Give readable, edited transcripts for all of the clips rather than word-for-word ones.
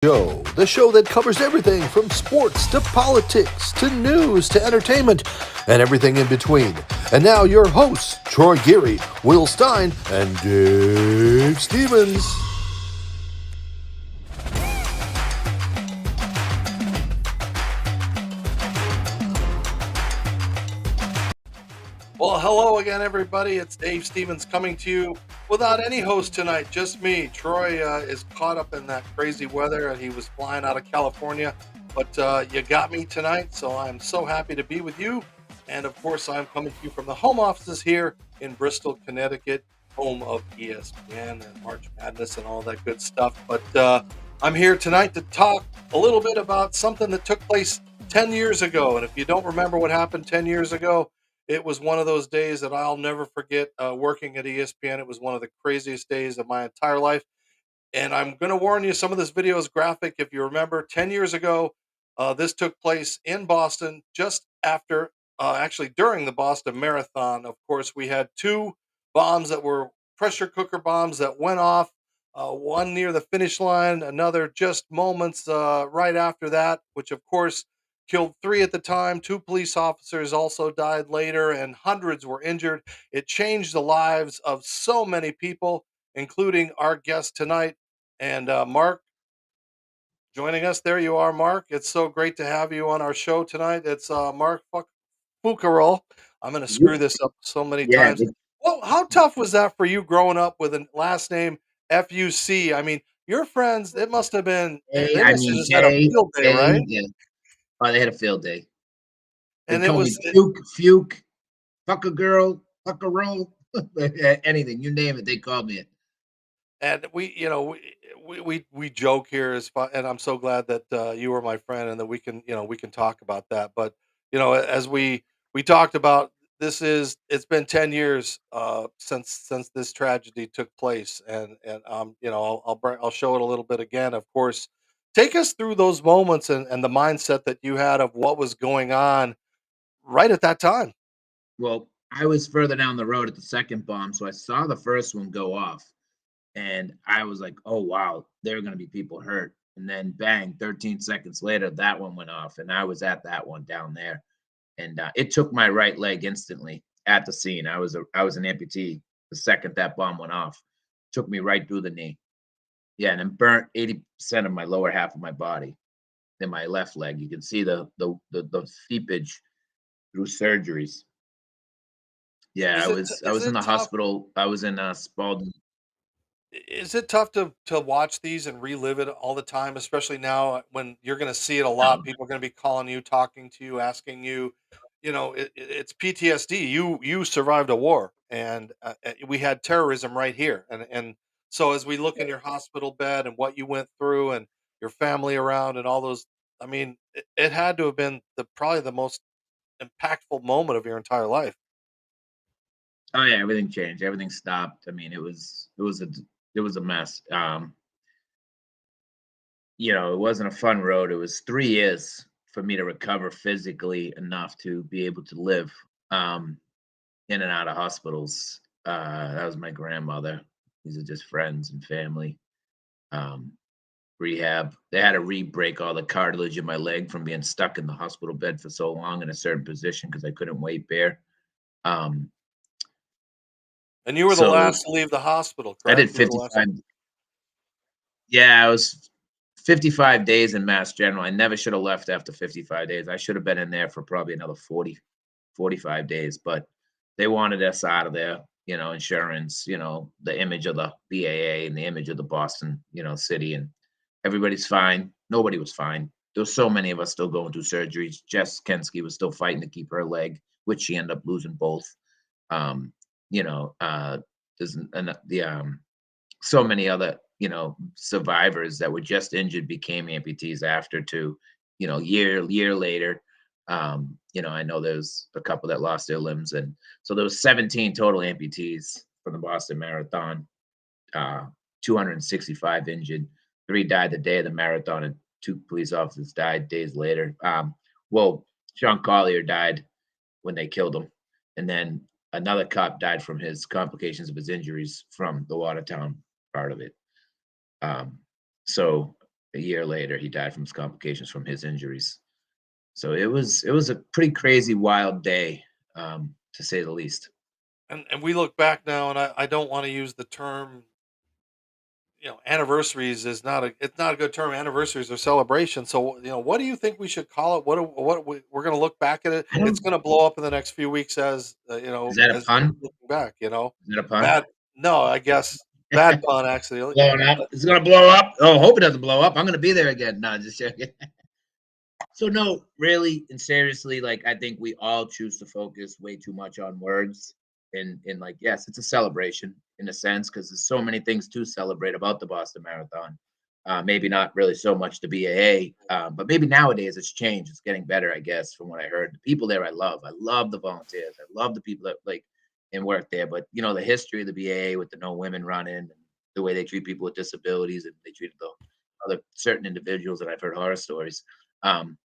Show, the show that covers everything from sports to politics to news to entertainment and everything in between. And now your hosts, Troy Geary, Will Stein, and Dave Stevens. Well, hello again, everybody. It's Dave Stevens coming to you without any host tonight, just me. Troy is caught up in that crazy weather and he was flying out of California. But you got me tonight, so I'm so happy to be with you. And of course, I'm coming to you from the home offices here in Bristol, Connecticut, home of ESPN and March Madness and all that good stuff. But I'm here tonight to talk a little bit about something that took place 10 years ago. And if you don't remember what happened 10 years ago, it was one of those days that I'll never forget working at ESPN. It was one of the craziest days of my entire life. And I'm going to warn you, some of this video is graphic. If you remember, 10 years ago, this took place in Boston just after, actually during the Boston Marathon. Of course, we had two bombs that were pressure cooker bombs that went off, one near the finish line, another just moments right after that, which of course killed three at the time. Two police officers also died later, and hundreds were injured. It changed the lives of so many people, including our guest tonight. And Marc joining us. There you are, Marc. It's so great to have you on our show tonight. It's Marc Fucarile. I'm going to screw this up so many Yeah, times. Well, how tough was that for you growing up with a last name FUC? I mean, your friends, it must have been, K, they I must have mean, just had a K, field day, right? K, yeah. Oh, they had a field day. They And it called me was, Fuke, fuck a girl, fuck a roll, anything, you name it, they called me it. and we joke here as fun, and I'm so glad that you were my friend and that we can talk about that. But as we talked about, it's been 10 years since this tragedy took place, and I'll show it a little bit again. Of course, take us through those moments and the mindset that you had of what was going on right at that time. Well, I was further down the road at the second bomb, so I saw the first one go off, and I was like, "Oh, wow, there are gonna be people hurt." And then bang, 13 seconds later, that one went off, and I was at that one down there, and, it took my right leg instantly at the scene. I was an amputee the second that bomb went off. Took me right through the knee. Yeah, and it burnt 80% of my lower half of my body in my left leg. You can see the seepage through surgeries. Yeah, I Is was in it the tough? hospital. I was in Spalding. Is it tough to watch these and relive it all the time, especially now when you're gonna see it a lot? No, People are gonna be calling you, talking to you, asking you, it's PTSD. You survived a war, and we had terrorism right here, and so as we look in your hospital bed and what you went through and your family around and all those, I mean, it had to have been probably the most impactful moment of your entire life. oh yeah, everything changed. Everything stopped. I mean, it was a mess. It wasn't a fun road. It was 3 years for me to recover physically enough to be able to live. Um, in and out of hospitals. That was my grandmother. These are just friends and family. Um, Rehab. They had to re-break all the cartilage in my leg from being stuck in the hospital bed for so long in a certain position because I couldn't weight bear. Um, And you were the so last to leave the hospital, I did correct? You were the last. 55. Yeah, I was 55 days in Mass General. I never should have left after 55 days. I should have been in there for probably another 45 days, but they wanted us out of there, insurance, the image of the BAA and the image of the Boston, city, and everybody's fine. Nobody was fine. There was so many of us still going through surgeries. Jess Kensky was still fighting to keep her leg, which she ended up losing both. Um, you know, there's the so many other survivors that were just injured became amputees after too. Year later, I know there's a couple that lost their limbs, and so there was 17 total amputees from the Boston Marathon. 265 injured. Three died the day of the marathon, and two police officers died days later. Well, Sean Collier died when they killed him, and then another cop died from his complications of his injuries from the Watertown part of it. Um, so A year later, he died from his complications from his injuries. So it was a pretty crazy, wild day, to say the least. And we look back now, and I don't want to use the term, anniversaries is not a it's not a good term. Anniversaries are celebrations. So, what do you think we should call it? We're going to look back at it. I It's don't. going to blow up in the next few weeks as Is that a as pun? looking back. Is that a pun? Bad. No, I guess bad pun actually. Blowing up. It's gonna blow up. Oh, hope it doesn't blow up. I'm gonna be there again. No, just joking. So no, really and seriously, like I think we all choose to focus way too much on words. And like, yes, it's a celebration in a sense because there's so many things to celebrate about the Boston Marathon. Maybe not really so much the BAA, but maybe nowadays it's changed. It's getting better, I guess, from what I heard. The people there, I love. I love the volunteers. I love the people that like and work there. But the history of the BAA with the no women running and the way they treat people with disabilities and they treat the other certain individuals that I've heard horror stories. Um,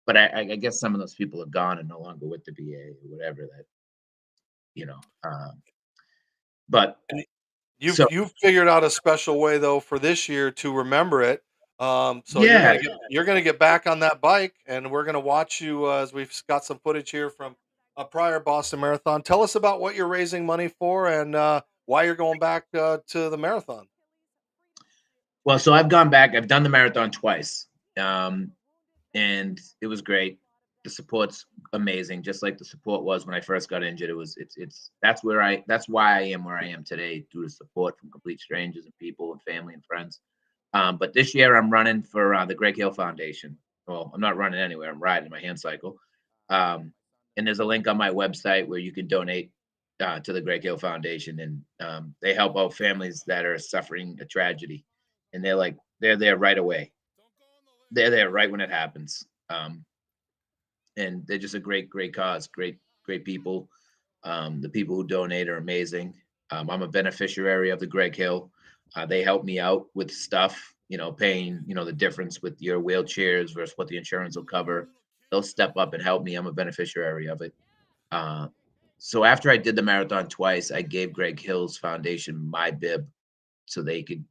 but I guess some of those people are gone and no longer with the BA or whatever that, you know. But And so you've figured out a special way though for this year to remember it. So yeah. you're gonna get back on that bike, and we're gonna watch you as got some footage here from a prior Boston Marathon. Tell us about what you're raising money for and why you're going back to the marathon. Well, so I've gone back. I've done the marathon twice, um, and it was great. The support's amazing, just like the support was when I first got injured. It's that's why I am where I am today due to support from complete strangers and people and family and friends. But this year I'm running for the Greg Hill Foundation. Well, I'm not running anywhere. I'm riding my hand cycle. Um, and there's a link on my website where you can donate to the Greg Hill Foundation, and they help out families that are suffering a tragedy, and they're there right away. They're there right when it happens, and they're just a great cause, great people. The people who donate are amazing. I'm a beneficiary of the Greg Hill. They help me out with stuff, paying, the difference with your wheelchairs versus what the insurance will cover. They'll step up and help me. I'm a beneficiary of it. Uh, so after I did the marathon twice, I gave Greg Hill's foundation my bib so they could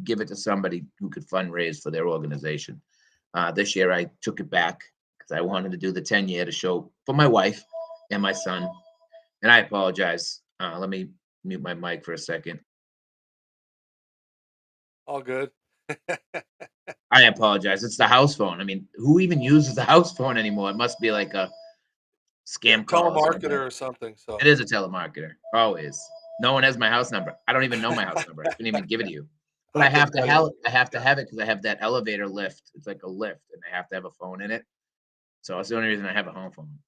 give it to somebody who could fundraise for their organization. This year, I took it back because I wanted to do the 10-year to show for my wife and my son. And I apologize. Let me mute my mic for a second. All good. I apologize. It's the house phone. I mean, who even uses the house phone anymore? It must be like a scam call or something. Telemarketer or something. It So is a telemarketer, always. No one has my house number. I don't even know my house number. I couldn't even give it to you. But I couldn't tell you. I have to Yeah. have it because I have that elevator lift. It's like a lift, and I have to have a phone in it. So that's the only reason I have a home phone.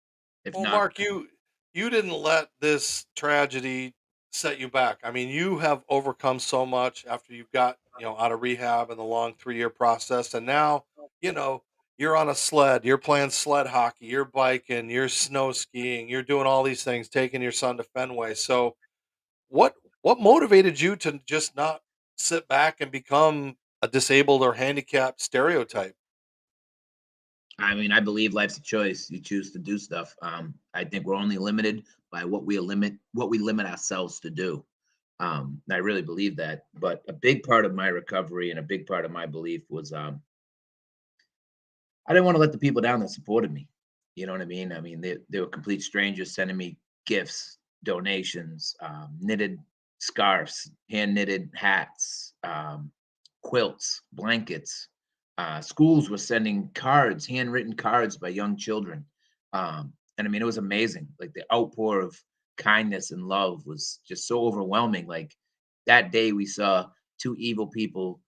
If Well, not, Mark, you didn't let this tragedy set you back. I mean, you have overcome so much after you got, out of rehab and the long 3-year process, and now, you know, you're on a sled, you're playing sled hockey, you're biking, you're snow skiing, you're doing all these things, taking your son to Fenway. So, what motivated you to just not sit back and become a disabled or handicapped stereotype? I mean, I believe life's a choice. You choose to do stuff. I think we're only limited by what we limit ourselves to do. I really believe that. But a big part of my recovery and a big part of my belief was I didn't want to let the people down that supported me. You know what I mean? I mean, they were complete strangers sending me gifts, donations, knitted scarves, hand knitted hats, quilts, blankets. Schools were sending cards, handwritten cards by young children. And I mean, it was amazing. Like the outpour of kindness and love was just so overwhelming. Like that day, we saw two evil people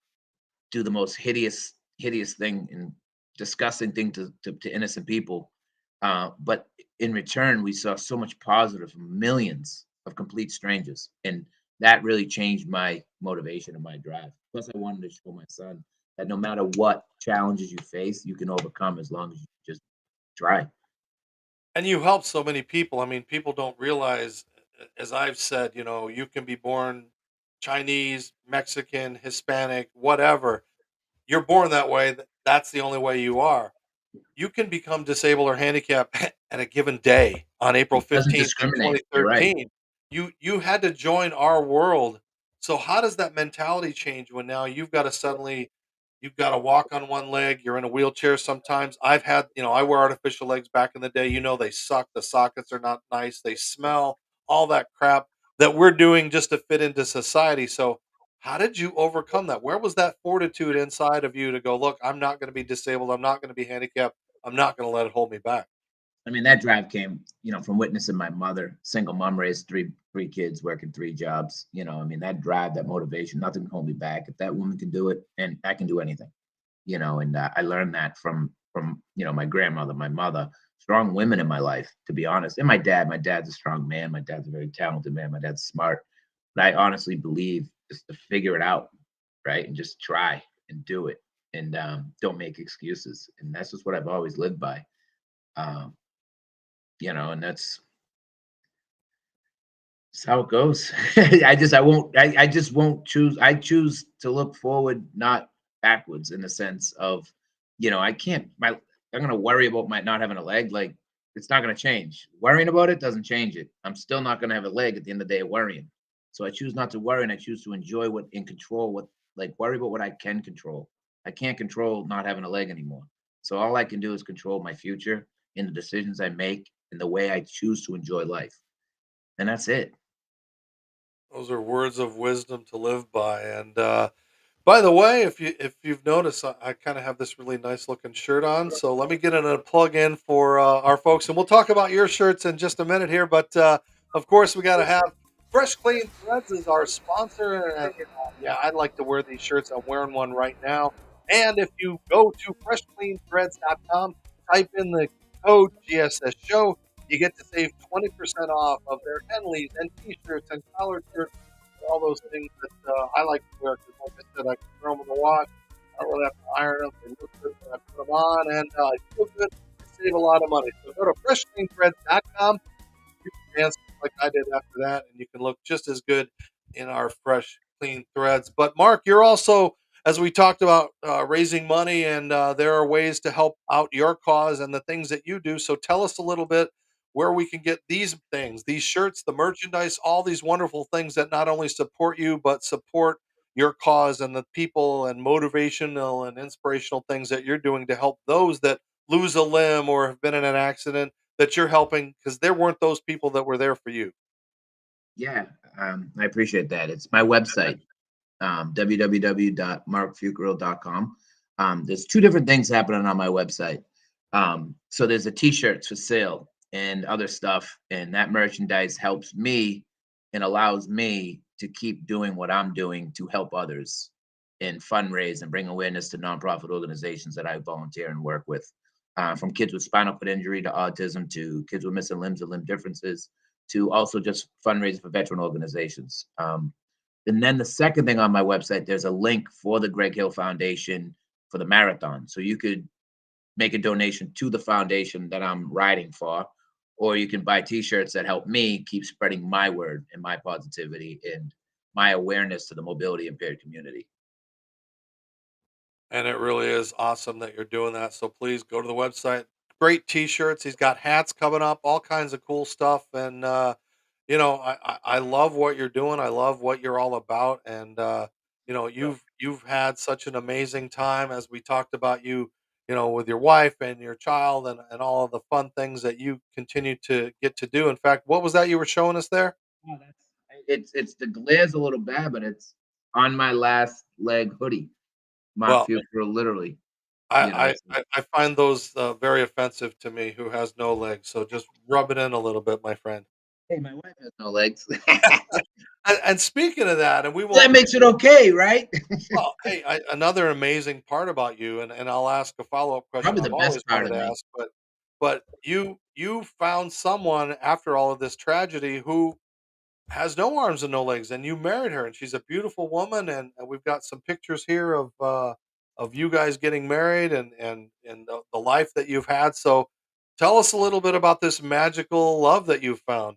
do the most hideous thing and disgusting thing to innocent people. But in return, we saw so much positive from millions of complete strangers. And that really changed my motivation and my drive. Plus, I wanted to show my son that no matter what challenges you face, you can overcome as long as you just try. And you help so many people. I mean, people don't realize, as I've said, you can be born Chinese, Mexican, Hispanic, whatever. You're born that way. That's the only way you are. You can become disabled or handicapped at a given day on April It doesn't 15th in discriminate. You're right. 2013. You had to join our world. So how does that mentality change when now you've got to suddenly, you've got to walk on one leg. You're in a wheelchair sometimes. I've had, I wear artificial legs back in the day. They suck. The sockets are not nice. They smell, all that crap that we're doing just to fit into society. So, how did you overcome that? Where was that fortitude inside of you to go, look, I'm not going to be disabled. I'm not going to be handicapped. I'm not going to let it hold me back. I mean, that drive came, from witnessing my mother, single mom, raised three kids, working three jobs. I mean, that drive, that motivation, nothing can hold me back. If that woman can do it, and I can do anything. And I learned that from my grandmother, my mother, strong women in my life, to be honest, and my dad. My dad's a strong man. My dad's a very talented man. My dad's smart, but I honestly believe just to figure it out, right, and just try and do it, and don't make excuses. And that's just what I've always lived by. Um, and that's how it goes. I just won't choose. I choose to look forward, not backwards, in the sense of, I can't I'm gonna worry about my not having a leg. Like, it's not gonna change. Worrying about it doesn't change it. I'm still not gonna have a leg at the end of the day worrying. So I choose not to worry, and I choose to enjoy what in control what like worry about what I can control. I can't control not having a leg anymore. So all I can do is control my future in the decisions I make and the way I choose to enjoy life. And that's it. Those are words of wisdom to live by. And by the way, if you've noticed, I kind of have this really nice looking shirt on. So let me get in a plug in for our folks, and we'll talk about your shirts in just a minute here. But of course, we got to have Fresh Clean Threads as our sponsor, and yeah, I'd like to wear these shirts. I'm wearing one right now. And if you go to freshcleanthreads.com, type in the code GSS Show, you get to save 20% off of their Henleys and T-shirts and collared shirts, all those things that I like to wear because, like I said, I can throw them in the wash. I don't really have to iron them. They look good when I put them on, and I feel good. I save a lot of money. So go to freshcleanthreads.com. You can dance like I did after that, and you can look just as good in our fresh, clean threads. But Mark, you're also, as we talked about, raising money, and there are ways to help out your cause and the things that you do. So tell us a little bit where we can get these things, these shirts, the merchandise, all these wonderful things that not only support you but support your cause and the people and motivational and inspirational things that you're doing to help those that lose a limb or have been in an accident, that you're helping, because there weren't those people that were there for you. Yeah, I appreciate that. It's my website, www.marcfucarile.com. There's two different things happening on my website. So there's a t-shirts for sale and other stuff, and that merchandise helps me and allows me to keep doing what I'm doing to help others and fundraise and bring awareness to nonprofit organizations that I volunteer and work with. From kids with spinal cord injury to autism to kids with missing limbs or limb differences to also just fundraising for veteran organizations. And then the second thing on my website, there's a link for the Greg Hill Foundation for the marathon. So you could make a donation to the foundation that I'm riding for, or you can buy t-shirts that help me keep spreading my word and my positivity and my awareness to the mobility impaired community. And it really is awesome that you're doing that. So please go to the website. Great t-shirts. He's got hats coming up, all kinds of cool stuff. And I love what you're doing. I love what you're all about. And you've had such an amazing time, as we talked about you, with your wife and your child, and all of the fun things that you continue to get to do. In fact, what was that you were showing us there? Oh, it's the glare's a little bad, but it's on my last leg hoodie. Mark Well, Fuqua, literally, I find those very offensive to me, who has no legs. So just rub it in a little bit, my friend. hey, my wife has no legs. And speaking of that, and we That won't. makes it okay, right? Well, hey, another amazing part about you, and I'll ask a follow up question Probably the I've best always part wanted of to me. ask, but you found someone after all of this tragedy who has no arms and no legs, and you married her, and she's a beautiful woman, and we've got some pictures here of you guys getting married, and the life that you've had. So tell us a little bit about this magical love that you've found.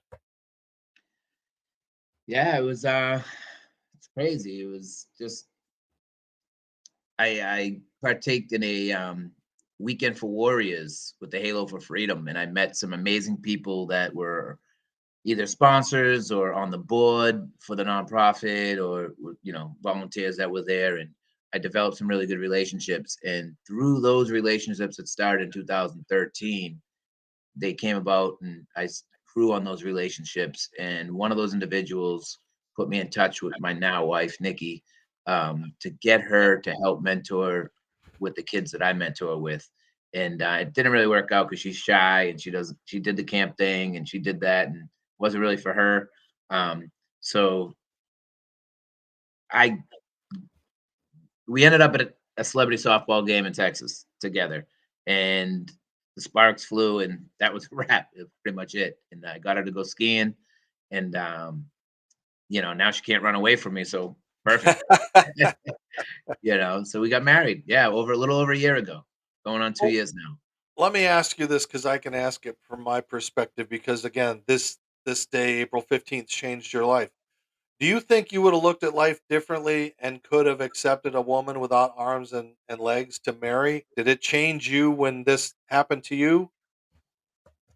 Yeah, it was it's crazy. It was just I partaked in a weekend for warriors with the Halo for Freedom, and I met some amazing people that were either sponsors or on the board for the nonprofit or volunteers that were there, and I developed some really good relationships, and through those relationships that started in 2013, they came about, and grew on those relationships. And one of those individuals put me in touch with my now wife, Nikki, to get her to help mentor with the kids that I mentor with. And it didn't really work out because she's shy and she did the camp thing and she did that and wasn't really for her. So I we ended up at a celebrity softball game in Texas together, and the sparks flew, and that was a wrap. It was pretty much it. And I got her to go skiing, and now she can't run away from me. So perfect, So we got married. Yeah, over a little over a year ago, going on 2 years now. Let me ask you this because I can ask it from my perspective because again, this day, April 15th, changed your life. Do you think you would have looked at life differently and could have accepted a woman without arms and legs to marry? Did it change you when this happened to you?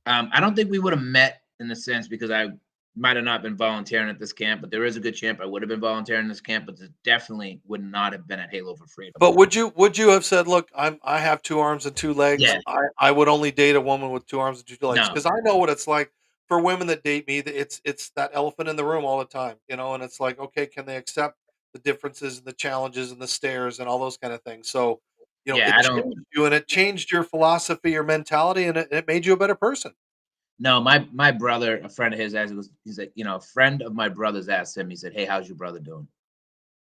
I don't think we would have met in the sense because I might have not been volunteering at this camp, but there is a good chance I would have been volunteering in this camp, but it definitely would not have been at Halo for Freedom. But would you have said, "Look, I have 2 arms and 2 legs. Yeah, I would only date a woman with 2 arms and 2 legs," no, because I know what it's like for women that date me, that it's that elephant in the room all the time, and it's like, okay, can they accept the differences and the challenges and the stares and all those kind of things? So, yeah, it I don't. changed you and it changed your philosophy, your mentality, and it made you a better person. No, my brother, a friend of his, he's like, a friend of my brother's asked him. He said, "Hey, how's your brother doing?"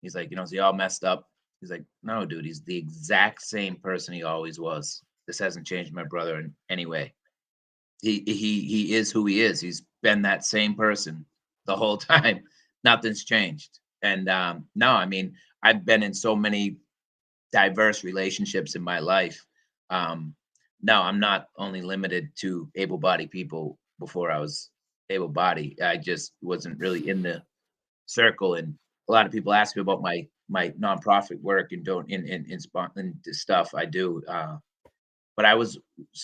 He's like, "Is he all messed up?" He's like, "No, dude, he's the exact same person he always was. This hasn't changed my brother in any way. He is who he is. He's been that same person the whole time. Nothing's changed." And no, I mean, I've been in so many diverse relationships in my life. Um, no, I'm not only limited to able-bodied people before I was able-bodied. I just wasn't really in the circle. And a lot of people ask me about my nonprofit work and don't in the stuff I do. But I was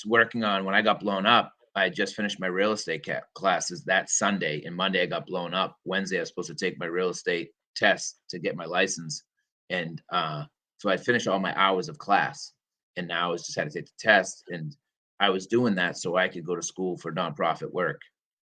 working on when I got blown up. I had just finished my real estate classes that Sunday, and Monday I got blown up. Wednesday I was supposed to take my real estate test to get my license, and so I finished all my hours of class, and now I was just had to take the test, and I was doing that so I could go to school for nonprofit work,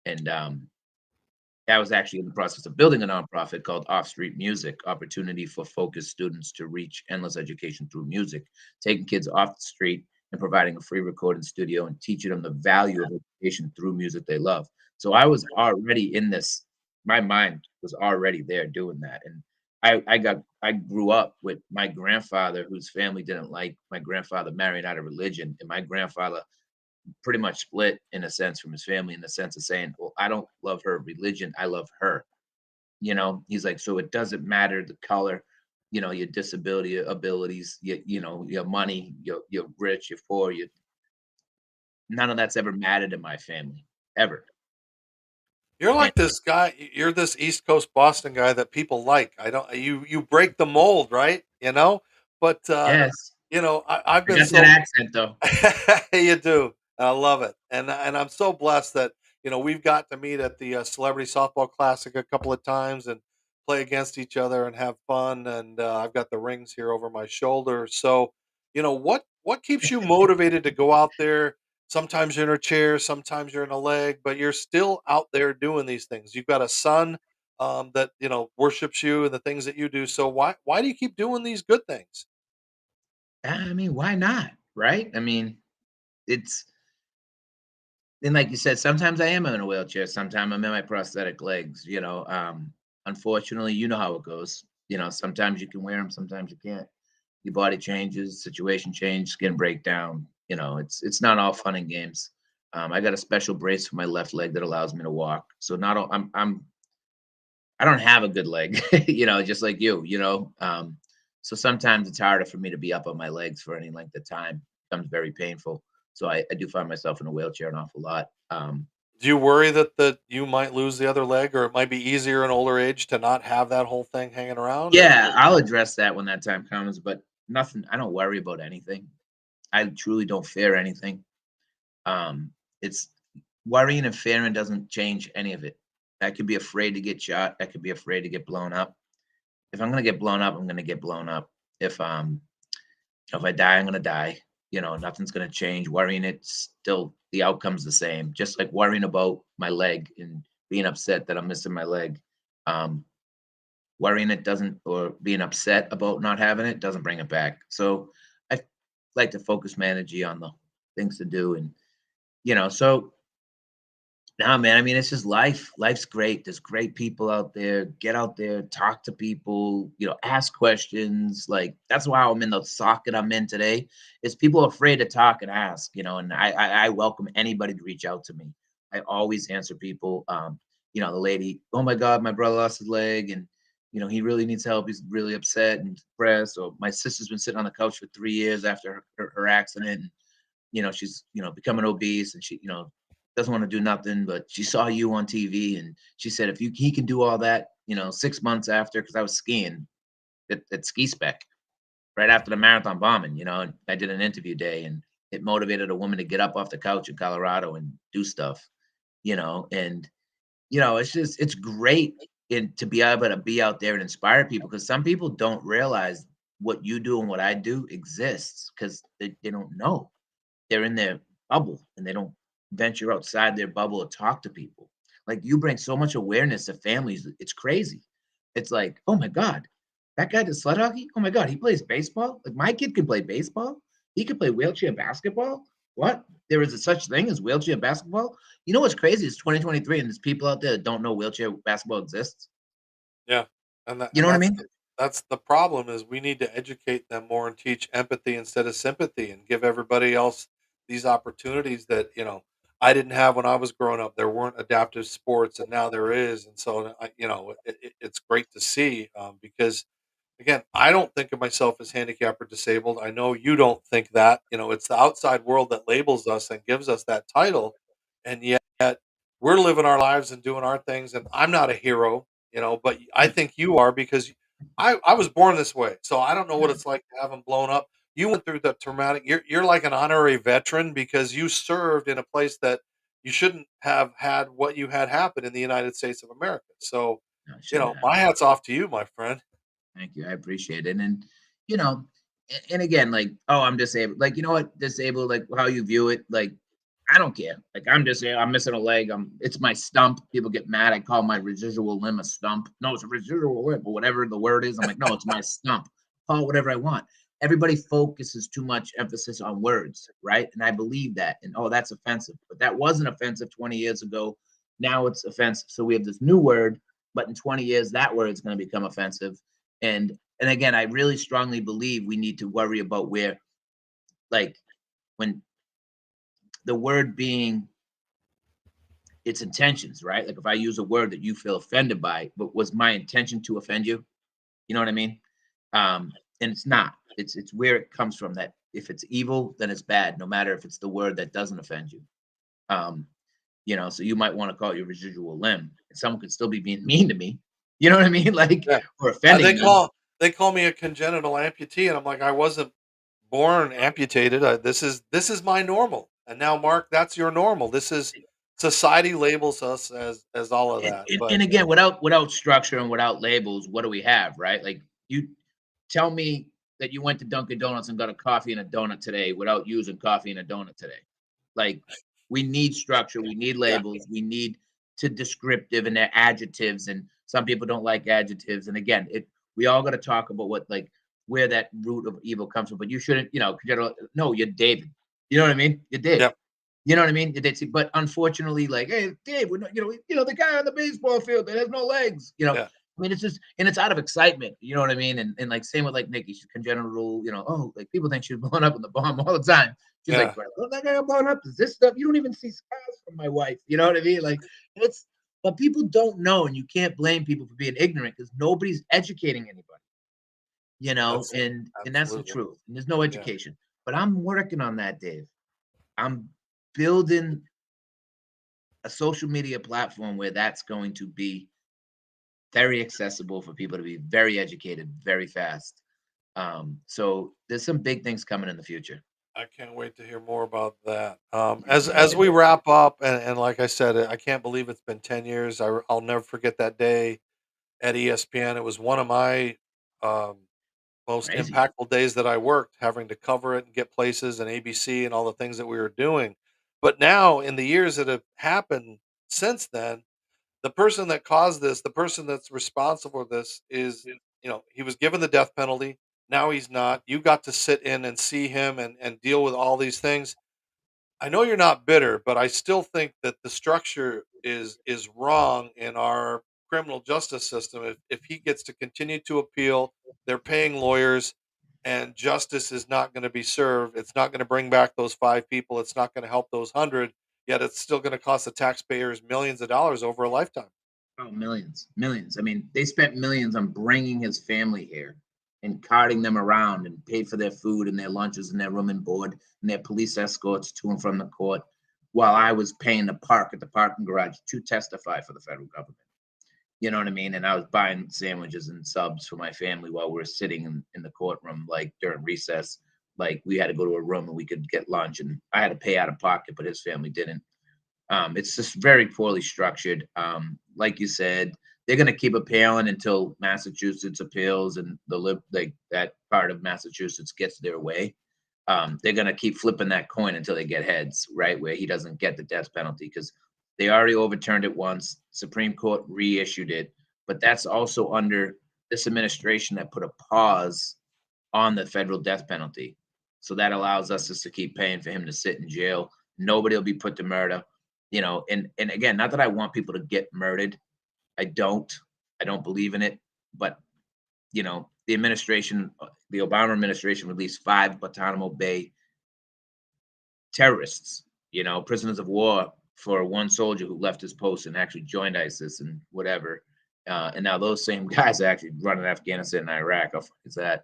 and I was actually in the process of building a nonprofit called Off Street Music, opportunity for focused students to reach endless education through music, taking kids off the street and providing a free recording studio and teaching them the value of education through music they love. So I was already in this, my mind was already there doing that. And I grew up with my grandfather whose family didn't like my grandfather married out of religion. And my grandfather pretty much split in a sense from his family in the sense of saying, "Well, I don't love her religion, I love her." He's like, "So it doesn't matter the color, your disability abilities, your money, you're rich, you're poor, you none of that's ever mattered in my family, ever." You're And like this guy. You're this East Coast Boston guy that people like. I don't. You break the mold, right? But yes, I've I been got that so. accent though. You do. I love it, and I'm so blessed that we've got to meet at the Celebrity Softball Classic a couple of times and play against each other and have fun. And I've got the rings here over my shoulder. So, what keeps you motivated to go out there? Sometimes you're in a chair, sometimes you're in a leg, but you're still out there doing these things. You've got a son that worships you and the things that you do. So why do you keep doing these good things? I mean, why not? Right? I mean, it's and like you said, sometimes I am in a wheelchair, sometimes I'm in my prosthetic legs, unfortunately, you know how it goes. Sometimes you can wear them, sometimes you can't. Your body changes, situation change, skin breakdown. It's not all fun and games. I got a special brace for my left leg that allows me to walk. So not all, I don't have a good leg, just like you, so sometimes it's harder for me to be up on my legs for any length of time. It becomes very painful. So I do find myself in a wheelchair an awful lot. Do you worry that you might lose the other leg, or it might be easier in older age to not have that whole thing hanging around? Or Yeah, I'll address that when that time comes, but nothing, I don't worry about anything. I truly don't fear anything. It's worrying and fearing doesn't change any of it. I could be afraid to get shot. I could be afraid to get blown up. If I'm gonna get blown up, I'm gonna get blown up. If if I die, I'm gonna die. Nothing's gonna change. Worrying it still the outcome's the same. Just like worrying about my leg and being upset that I'm missing my leg. Um, Worrying it doesn't or being upset about not having it doesn't bring it back. So I like to focus my energy on the things to do and so no, man. I mean, it's just life. Life's great. There's great people out there. Get out there, talk to people, ask questions. Like that's why I'm in the socket I'm in today. Is people are afraid to talk and ask, and I welcome anybody to reach out to me. I always answer people. The lady, oh my God, my brother lost his leg and he really needs help. He's really upset and depressed. Or my sister's been sitting on the couch for 3 years after her accident. She's, becoming obese and she, doesn't want to do nothing, but she saw you on TV and she said, if he can do all that, 6 months after, because I was skiing at ski spec right after the marathon bombing, and I did an interview day and it motivated a woman to get up off the couch in Colorado and do stuff, and, it's great to be able to be out there and inspire people because some people don't realize what you do and what I do exists because they don't know they're in their bubble and they don't venture outside their bubble to talk to people. Like you bring so much awareness to families. It's crazy. It's like, oh my God, that guy does sled hockey. Oh my God, he plays baseball. Like my kid can play baseball. He can play wheelchair basketball. What? There is a such thing as wheelchair basketball. You know what's crazy? It's 2023 and there's people out there that don't know wheelchair basketball exists. Yeah, and that You and know what I that's mean? the problem is we need to educate them more and teach empathy instead of sympathy and give everybody else these opportunities that, I didn't have when I was growing up. There weren't adaptive sports and now there is. And so it's great to see because again, I don't think of myself as handicapped or disabled. I know you don't think that. It's the outside world that labels us and gives us that title. And yet we're living our lives and doing our things. And I'm not a hero, but I think you are because I was born this way. So I don't know what Yeah. it's like to have them blown up. You went through the traumatic, you're like an honorary veteran because you served in a place that you shouldn't have had what you had happen in the United States of America. So, No, it shouldn't have. my hat's off to you, my friend. Thank you. I appreciate it. And you know, and again, like, oh, I'm disabled. Like, you know what? Disabled, like how you view it, like, I don't care. Like, I'm just I'm missing a leg. It's my stump. People get mad. I call my residual limb a stump. No, it's a residual limb, or whatever the word is. I'm like, no, it's my stump. Call it whatever I want. Everybody focuses too much emphasis on words, right? And I believe that. And oh, that's offensive. But that wasn't offensive 20 years ago. Now it's offensive. So we have this new word, but in 20 years, that word is going to become offensive and again, I really strongly believe we need to worry about where, like, when the word being its intentions, right? Like, if I use a word that you feel offended by, but was my intention to offend you? You know what I mean? And it's not. It's where it comes from. That if it's evil, then it's bad, no matter if it's the word that doesn't offend you. Um, so you might want to call it your residual limb, and someone could still be being mean to me. You know what I mean? Like, Yeah. or They offending me. call me a congenital amputee, and I'm like, "I wasn't born amputated. This is my normal." And now, Mark, that's your normal. This is society labels us as all of And, that, and, but and again, without structure and without labels, what do we have, right? Like you tell me that you went to Dunkin' Donuts and got a coffee and a donut today without using coffee and a donut today. Like we need structure, we need yeah, labels, we need to descriptive and their adjectives. And some people don't like adjectives. And again, we all got to talk about what like where that root of evil comes from. But you shouldn't, no, you're David. You know what I mean? You're Dave. yep, You know what I mean? But unfortunately, like, hey, Dave, we're not, the guy on the baseball field that has no legs. yeah, I mean, it's just, and it's out of excitement. You know what I mean? And like, same with like Nikki, she's congenital. Oh, like people think she's blown up in the bomb all the time. She's like, yeah, well, that guy got blown up. Is this stuff? You don't even see scars from my wife. You know what I mean? Like, it's, but people don't know, and you can't blame people for being ignorant because nobody's educating anybody. that's And that's the absolutely, truth. And there's no yeah. education. But I'm working on that, Dave. I'm building a social media platform where that's going to be very accessible for people to be very educated very fast. So there's some big things coming in the future. I can't wait to hear more about that. Yeah, As we wrap up, and like I said, I can't believe it's been 10 years. I'll never forget that day at ESPN. It was one of my um, most Crazy. impactful days that I worked, having to cover it and get places and ABC and all the things that we were doing. But now, in the years that have happened since then, the person that caused this, the person that's responsible for this is, he was given the death penalty. Now he's not. You got to sit in and see him and deal with all these things. I know you're not bitter, but I still think that the structure is wrong in our criminal justice system. If he gets to continue to appeal, they're paying lawyers, and justice is not going to be served. It's not going to bring back those 5 people. It's not going to help those 100. Yet it's still going to cost the taxpayers millions of dollars over a lifetime. Oh, millions, millions. I mean, they spent millions on bringing his family here and carting them around and paid for their food and their lunches and their room and board and their police escorts to and from the court while I was paying to park at the parking garage to testify for the federal government. You know what I mean? And I was buying sandwiches and subs for my family while we were sitting in the courtroom, like during recess. Like we had to go to a room and we could get lunch, and I had to pay out of pocket, but his family didn't. It's just very poorly structured. Like you said, they're going to keep appealing until Massachusetts appeals and like that part of Massachusetts gets their way. They're going to keep flipping that coin until they get heads, right? Where he doesn't get the death penalty because they already overturned it once. Supreme Court reissued it, but that's also under this administration that put a pause on the federal death penalty. So that allows us just to keep paying for him to sit in jail. Nobody will be put to murder, and again, not that I want people to get murdered. I don't. I don't believe in it. But the administration, the Obama administration released 5 Guantanamo Bay terrorists, prisoners of war for one soldier who left his post and actually joined ISIS and whatever. And now those same guys are actually running Afghanistan and Iraq. Is that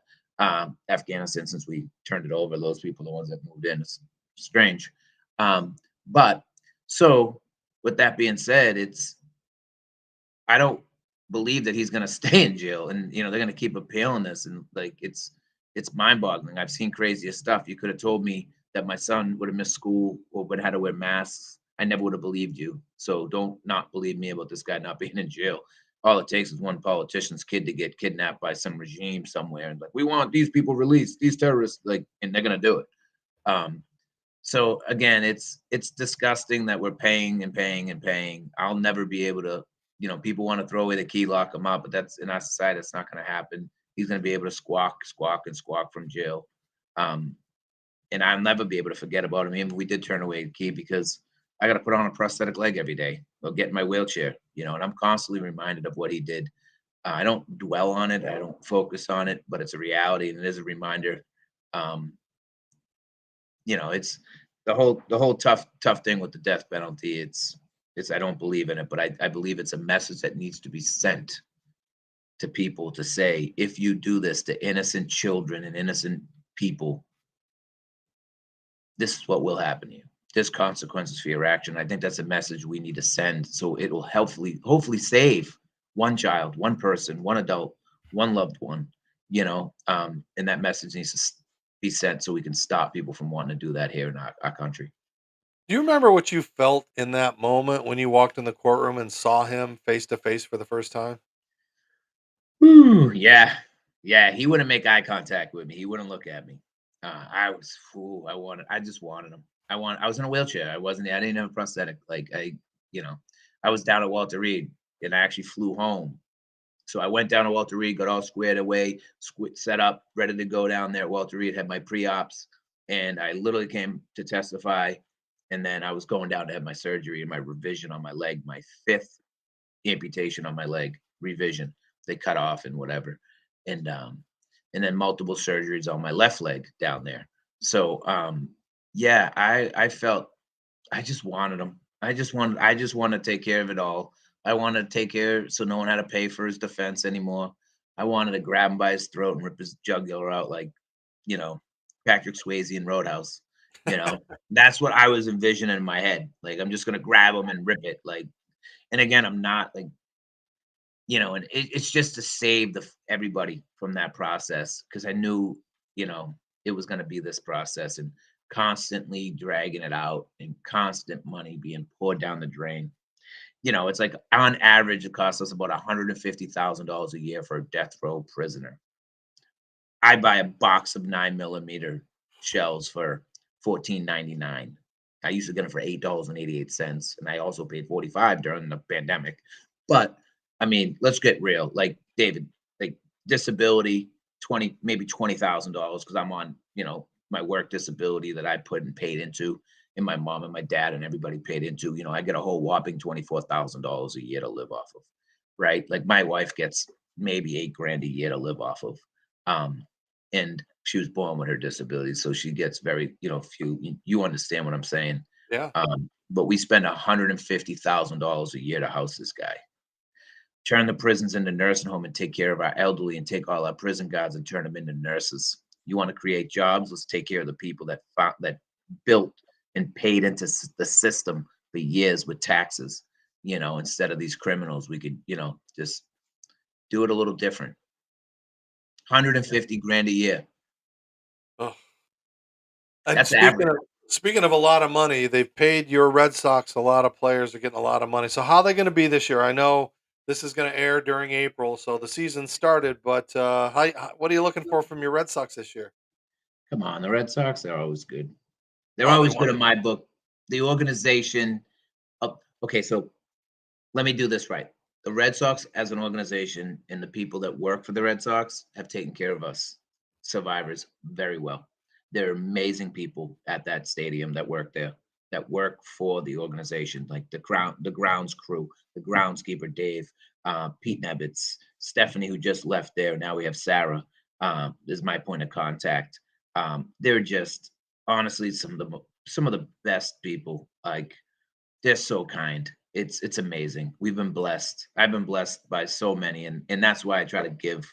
Afghanistan, since we turned it over, those people, the ones that moved in, it's strange. But so with that being said, I don't believe that he's going to stay in jail, and they're going to keep appealing this, and like it's mind-boggling. I've seen craziest stuff. You could have told me that my son would have missed school or would have had to wear masks. I never would have believed you. So don't not believe me about this guy not being in jail. All it takes is one politician's kid to get kidnapped by some regime somewhere, and like we want these people released, these terrorists, like, and they're going to do it. Um, so again, it's disgusting that we're paying and paying and paying. I'll never be able to, people want to throw away the key, lock him up, but that's in our society, that's not going to happen. He's going to be able to squawk, squawk, and squawk from jail. Um, and I'll never be able to forget about him, even if we did turn away the key, because I got to put on a prosthetic leg every day or get in my wheelchair, and I'm constantly reminded of what he did. I don't dwell on it. I don't focus on it, but it's a reality and it is a reminder. Um, it's the whole tough thing with the death penalty. It's I don't believe in it, but I believe it's a message that needs to be sent to people to say, if you do this to innocent children and innocent people, this is what will happen to you. There's consequences for your action. I think that's a message we need to send, so it will hopefully save one child, one person, one adult, one loved one. And that message needs to be sent so we can stop people from wanting to do that here in our country. Do you remember what you felt in that moment when you walked in the courtroom and saw him face to face for the first time? Whew, yeah, yeah. He wouldn't make eye contact with me. He wouldn't look at me. I was fool. I just wanted him. I was in a wheelchair. I didn't have a prosthetic. Like you know, I was down at Walter Reed and I actually flew home. So I went down to Walter Reed, got all squared away, set up, ready to go down there at Walter Reed, had my pre-ops, and I literally came to testify. And then I was going down to have my surgery and my revision on my leg, my 5th amputation on my leg, revision. They cut off and whatever. And and then multiple surgeries on my left leg down there. So yeah, I felt I just wanted him. I just want to take care of it all. I wanted to take care so no one had to pay for his defense anymore. I wanted to grab him by his throat and rip his jugular out like, you know, Patrick Swayze in Roadhouse. You know, that's what I was envisioning in my head. Like I'm just gonna grab him and rip it. Like, and again, I'm not like, and it's just to save everybody from that process because I knew, it was going to be this process and constantly dragging it out and constant money being poured down the drain. It's like on average, it costs us about $150,000 a year for a death row prisoner. I buy a box of 9mm shells for $14.99. I used to get them for $8.88, and I also paid 45 during the pandemic. But I mean, let's get real. Like David, like disability, 20, maybe $20,000 because I'm on, my work disability that I put and paid into, and my mom and my dad and everybody paid into. I get a whole whopping $24,000 a year to live off of, right? Like my wife gets maybe 8 grand a year to live off of. Um, and she was born with her disability, so she gets very, few. You understand what I'm saying? Yeah. But we spend $150,000 a year to house this guy. Turn the prisons into nursing home and take care of our elderly, and take all our prison guards and turn them into nurses. You want to create jobs? Let's take care of the people that built and paid into the system for years with taxes. Instead of these criminals, we could, just do it a little different. 150 grand a year. Oh. And That's average. speaking of a lot of money, they've paid your Red Sox. A lot of players are getting a lot of money. So how are they going to be this year? I know this is going to air during April, so the season started. But what are you looking for from your Red Sox this year? Come on, the Red Sox, they're always good. They're Oh, they always good won. in my book. The organization. Okay, so let me do this right. The Red Sox as an organization and the people that work for the Red Sox have taken care of us survivors very well. They're amazing people at that stadium that work there, that work for the organization, like the grounds crew, the groundskeeper Dave, Pete Nebbits, Stephanie, who just left there. Now we have Sarah, is my point of contact. They're just honestly some of the best people. Like they're so kind. It's amazing. We've been blessed. I've been blessed by so many, and that's why I try to give.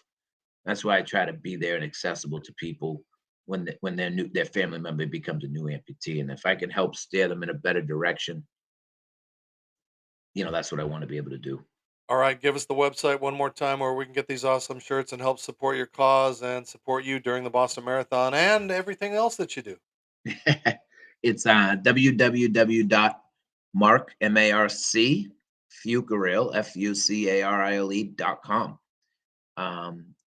That's why I try to be there and accessible to people when their family member becomes a new amputee, and if I can help steer them in a better direction, that's what I want to be able to do. All right, give us the website one more time where we can get these awesome shirts and help support your cause and support you during the Boston Marathon and everything else that you do. It's www.marc Fucarile FUCARILE.com.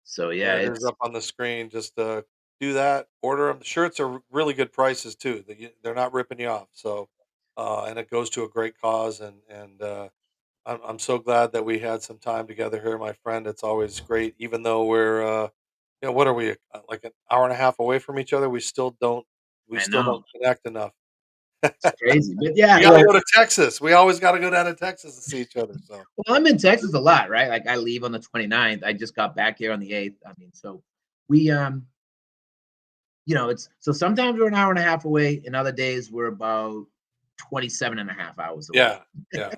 So yeah, There it is up on the screen. Just do that. Order them. The shirts are really good prices too. They're not ripping you off. So, and it goes to a great cause. And I'm so glad that we had some time together here, my friend. It's always great, even though we're what are we like an hour and a half away from each other? We I still know don't connect enough. it's crazy, but yeah, We got to go to Texas. We always got to go down to Texas to see each other. So well, I'm in Texas a lot, right? Like I leave on the 29th. I just got back here on the 8th. I mean, so we it's so sometimes we're an hour and a half away, and other days we're about 27 and a half hours away. yeah, yeah.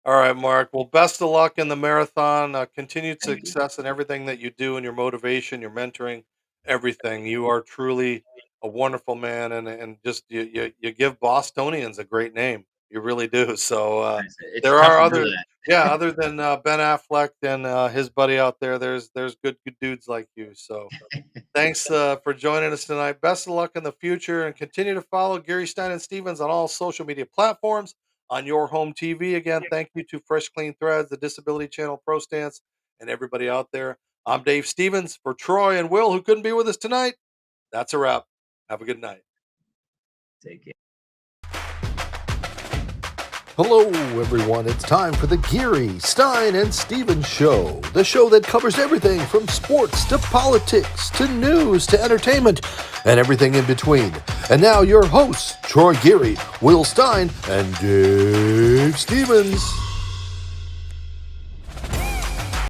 All right, Mark. Well, best of luck in the marathon. Continued Thank you. success in everything that you do and your motivation, your mentoring, everything. You are truly a wonderful man, and just you give Bostonians a great name. You really do. So It's there tough are to do other, that. yeah, other than Ben Affleck and his buddy out there. There's good dudes like you. So thanks for joining us tonight. Best of luck in the future, and continue to follow Gary Stein and Stevens on all social media platforms. On your home TV. Again, thank you to Fresh Clean Threads, the Disability Channel, Pro Stance, and everybody out there. I'm Dave Stevens for Troy and Will, who couldn't be with us tonight. That's a wrap. Have a good night. Take care. Hello, everyone. It's time for the Geary, Stein, and Stevens Show, the show that covers everything from sports to politics to news to entertainment and everything in between. And now your hosts, Troy Geary, Will Stein, and Dave Stevens.